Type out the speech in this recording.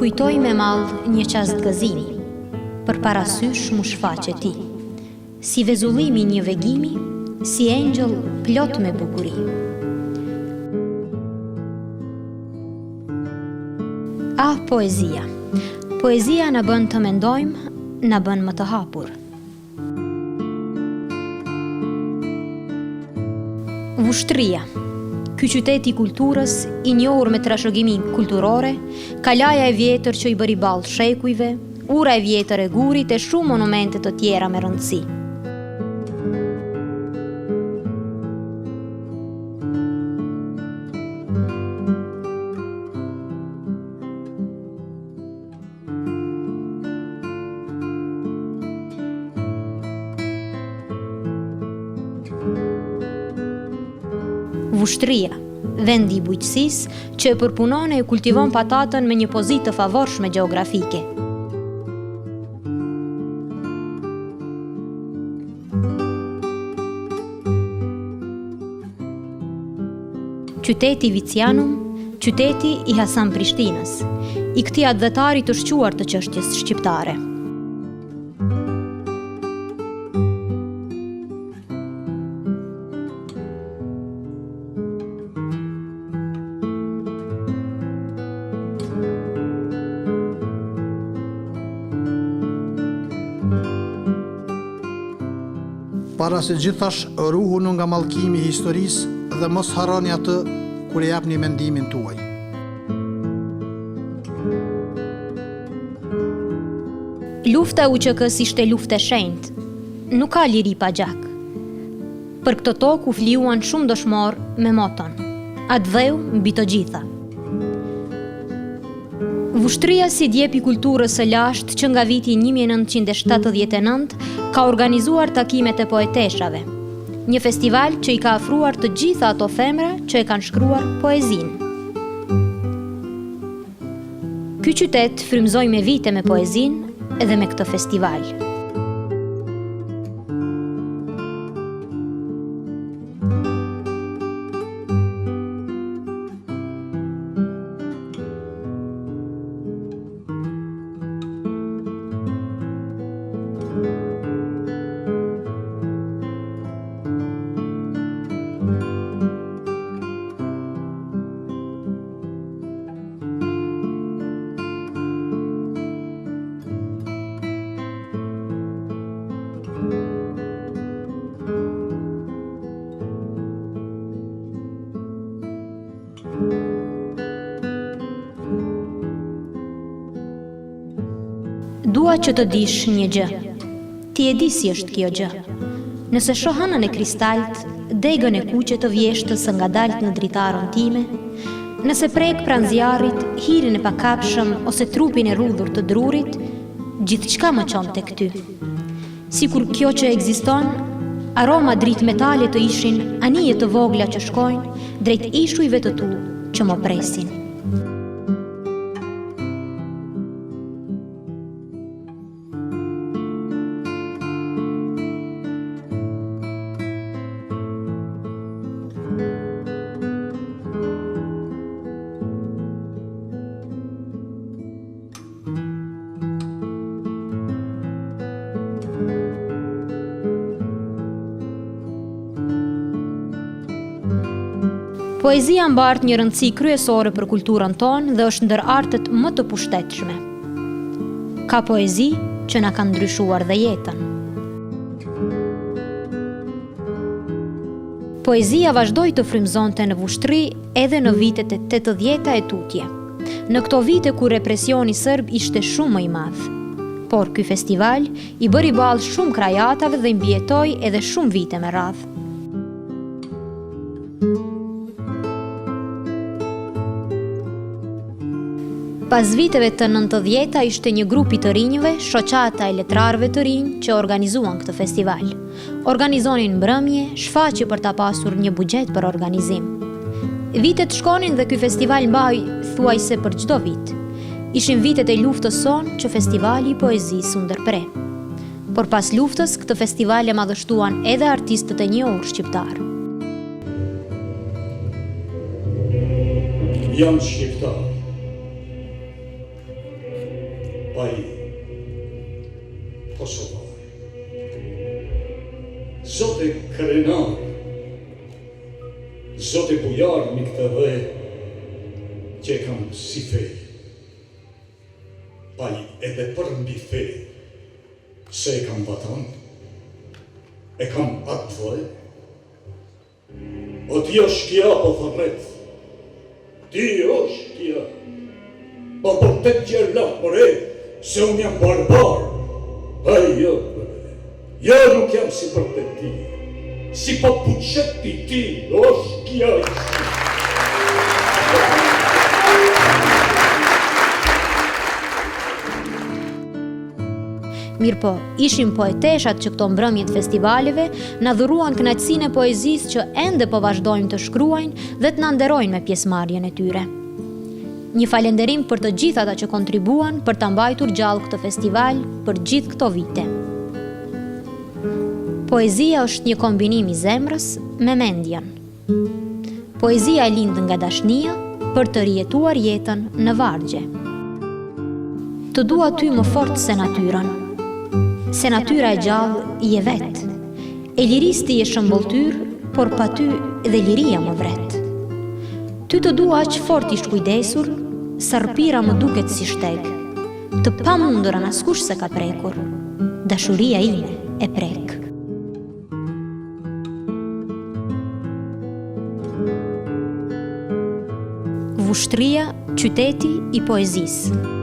kujtoj me mall një çast gëzimi, për parasysh mu shfaqe ti, si vezullimi një vegimi, si engjëll plot me bukuri. Ah, poezia. Poezia na bën të mendojmë, na bën më të hapur. Vushtria. Ky qytet i kulturës, i njohur me trashëgiminë kulturore, kalaja e vjetër që i bëri ballë shekujve, ura e vjetër e gurit e shumë monumente të tjera me rëndësi. Vushtria, vendi i bujqësisë që e përpunon e kultivon patatën me një pozitë të favorshme gjeografike. Qyteti Vicianum, qyteti i Hasan Prishtinës, i këtij advetari të shquar të çështjes shqiptare. Para se gjithash, ruhuni nga mallkimi i historisë dhe mos harroni atë kur e japni mendimin tuaj. Lufta e UÇK-s ishte luftë e shenjtë, nuk ka liri pa gjak. Për këtë tokë u fliuan shumë dëshmor me moton: atë dheu mbi të gjitha. Vushtria si djep i kulturës së lashtë që nga viti 1979 ka organizuar takimet e poeteshave, një festival që i ka afruar të gjitha ato femra që e kanë shkruar poezinë. Ky qytet frymëzoi me vite me poezinë edhe me këtë festival. Dua që të dish një gjë. Ti e di si është kjo gjë. Nëse shoh hënën e kristalt, degën e kuqe të vjeshtës së ngadalt në dritarën time, nëse prek pranë zjarrit, hirin e pakapshëm ose trupin e rrudhur të drurit, gjithçka më çon tek ty. Sikur kjo që ekziston, aroma dritë metale të ishin, anije të vogla që shkojnë drejt ishujve të tu që më presin. Poezia mbart një rëndësi kryesore për kulturën tonë dhe është ndër artet më të pushtetshme. Ka poezi që na kanë ndryshuar dhe jetën. Poezia vazhdoi të frymëzonte në vushtri edhe në vitet e 80-ta e tutje, në këto vite kur represioni serb ishte shumë më i madh. Por ky festival i bëri ballë shumë krajatave dhe i mbijetoi edhe shumë vite me radhë. Pas viteve të 90-ta ishte një grup i të rinjve, shoqata e letrarëve të rinj që organizuan këtë festival. Organizonin mbrëmje, shfaqje për ta pasur një buxhet për organizim. Vitet shkonin dhe ky festival mbahej thuajse për çdo vit. Ishin vitet e luftës sonë që festivali i poezisë u ndërpre. Por pas luftës, këtë festival e madhështuan edhe artistët e njohur shqiptar. Jam shqiptar. baji Kosovar. Zote krenar, Zote bujar mi këtë dhe, që e kam si fe, baji edhe për mbi fe, se e kam vatan, e kam atë dhe, o ti është kja po thërret, ti është kja, po për të gjella mëre, se unë jam barbar, jo nuk jam si për të ti, si po puqeti ti, është kja ishtë. Mirë po, ishim poeteshat që këto mbrëmjet festivaleve na dhuruan kënaqësinë e poezisë që ende po vazhdojmë të shkruajnë dhe të na nderojnë me pjesëmarrjen e tyre. Një falënderim për të gjithë ata që kontribuan për ta mbajtur gjallë këtë festival për gjithë këto vite. Poezia është një kombinim i zemrës me mendjen. Poezia lind nga dashnia për të rijetuar jetën në vargje. Të dua ty më fort se natyrën. Se natyra e gjallë i e vetë. E liris ti e shëmbulltyr, por pa ty dhe liria më vret. Ty të dua aq fort ish kujdesur, sa rpira më duket si shteg. Të pamundura askush se ka prekur, dashuria ime e prek. Vushtria, qyteti i poezisë.